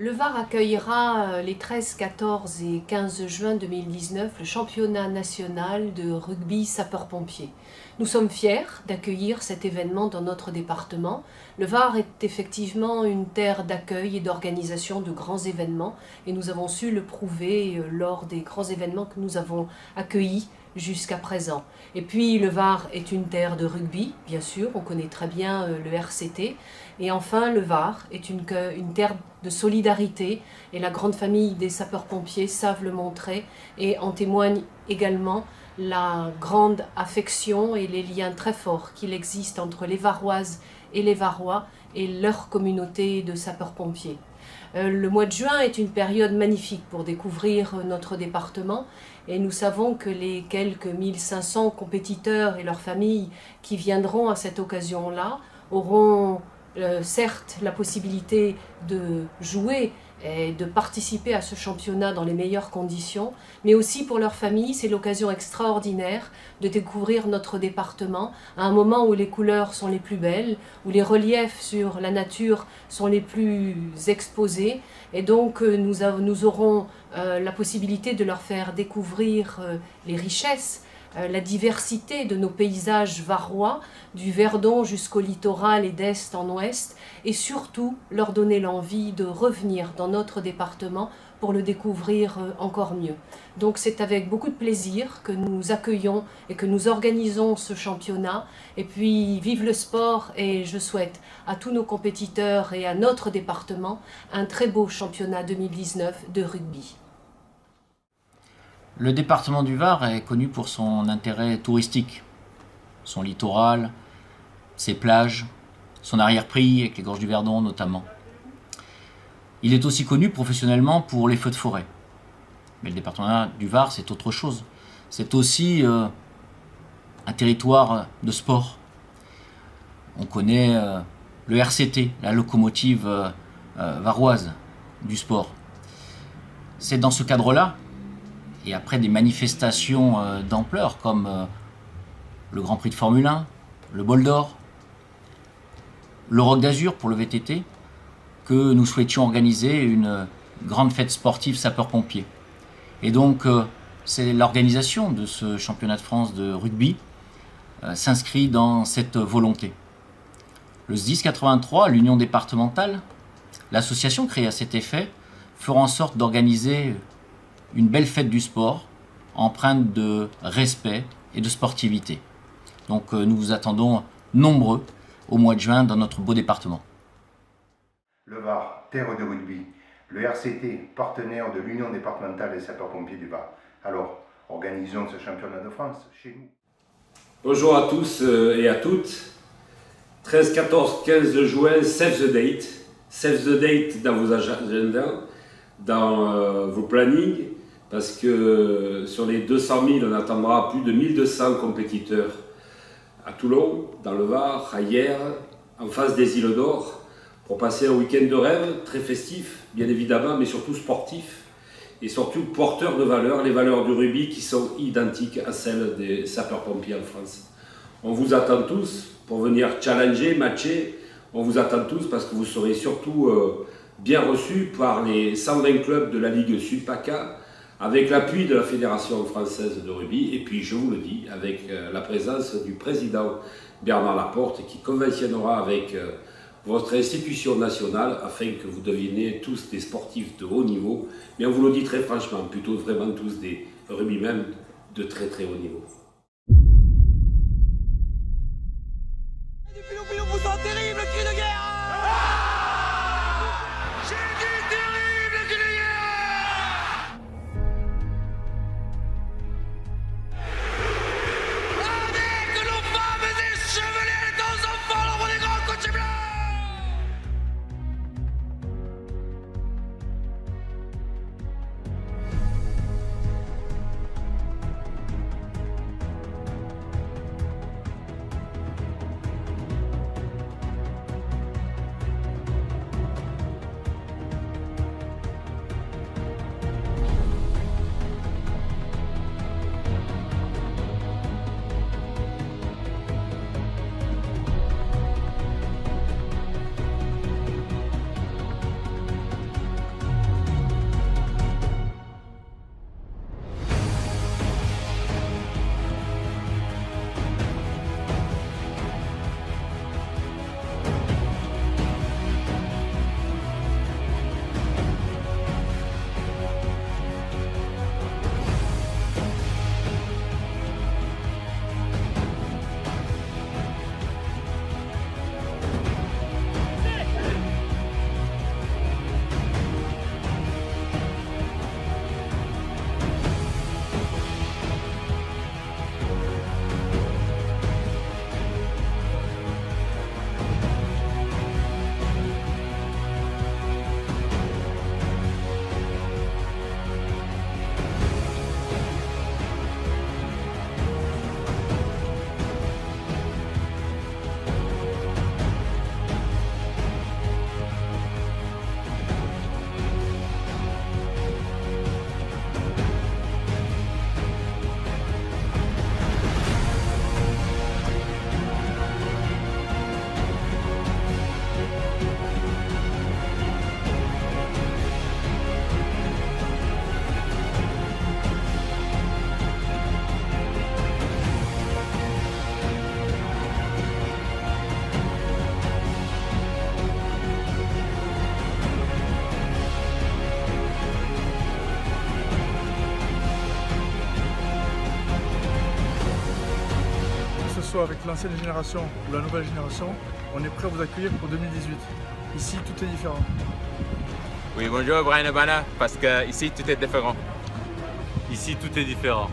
Le Var accueillera les 13, 14 et 15 juin 2019 le championnat national de rugby sapeurs-pompiers. Nous sommes fiers d'accueillir cet événement dans notre département. Le Var est effectivement une terre d'accueil et d'organisation de grands événements et nous avons su le prouver lors des grands événements que nous avons accueillis jusqu'à présent. Et puis le Var est une terre de rugby, bien sûr, on connaît très bien le RCT. Et enfin, le Var est une terre de solidarité et la grande famille des sapeurs-pompiers savent le montrer et en témoigne également la grande affection et les liens très forts qu'il existe entre les Varoises et les Varois et leur communauté de sapeurs-pompiers. Le mois de juin est une période magnifique pour découvrir notre département et nous savons que les quelques 1500 compétiteurs et leurs familles qui viendront à cette occasion-là auront certes la possibilité de jouer et de participer à ce championnat dans les meilleures conditions, mais aussi pour leur famille, c'est l'occasion extraordinaire de découvrir notre département à un moment où les couleurs sont les plus belles, où les reliefs sur la nature sont les plus exposés, et donc nous aurons la possibilité de leur faire découvrir les richesses, la diversité de nos paysages varois, du Verdon jusqu'au littoral et d'est en ouest, et surtout leur donner l'envie de revenir dans notre département pour le découvrir encore mieux. Donc c'est avec beaucoup de plaisir que nous accueillons et que nous organisons ce championnat. Et puis vive le sport et je souhaite à tous nos compétiteurs et à notre département un très beau championnat 2019 de rugby. Le département du Var est connu pour son intérêt touristique, son littoral, ses plages, son arrière-pays avec les gorges du Verdon notamment. Il est aussi connu professionnellement pour les feux de forêt. Mais le département du Var, c'est autre chose. C'est aussi un territoire de sport. On connaît le RCT, la locomotive varoise du sport. C'est dans ce cadre-là, et après des manifestations d'ampleur comme le Grand Prix de Formule 1, le Bol d'Or, le Rock d'Azur pour le VTT, que nous souhaitions organiser une grande fête sportive sapeurs-pompiers. Et donc c'est l'organisation de ce championnat de France de rugby s'inscrit dans cette volonté. Le SDIS 83, l'Union départementale, l'association créée à cet effet, fera en sorte d'organiser une belle fête du sport, empreinte de respect et de sportivité. Donc nous vous attendons nombreux au mois de juin dans notre beau département. Le Var, terre de rugby. Le RCT, partenaire de l'Union départementale des sapeurs-pompiers du Var. Alors, organisons ce championnat de France chez nous. Bonjour à tous et à toutes. 13, 14, 15 juin, save the date. Save the date dans vos agendas, dans vos plannings, parce que sur les 200 000, on attendra plus de 1200 compétiteurs à Toulon, dans le Var, à Hyères, en face des îles d'Or, pour passer un week-end de rêve, très festif, bien évidemment, mais surtout sportif, et surtout porteur de valeurs, les valeurs du rugby qui sont identiques à celles des sapeurs-pompiers en France. On vous attend tous pour venir challenger, matcher, on vous attend tous parce que vous serez surtout bien reçus par les 120 clubs de la Ligue Sud-PACA, avec l'appui de la Fédération française de rugby, et puis je vous le dis, avec la présence du président Bernard Laporte, qui conventionnera avec votre institution nationale afin que vous deveniez tous des sportifs de haut niveau, mais on vous le dit très franchement, plutôt vraiment tous des rugbymen de très très haut niveau. Terrible cri de guerre. J'ai dit terrible cri de guerre. Avec nos femmes échevelées, nos enfants, l'ombre des grands cochers blancs. soit avec l'ancienne génération ou la nouvelle génération, on est prêt à vous accueillir pour 2018. Ici, tout est différent. Oui, bonjour Brian Habana, parce que ici tout est différent. Ici, tout est différent.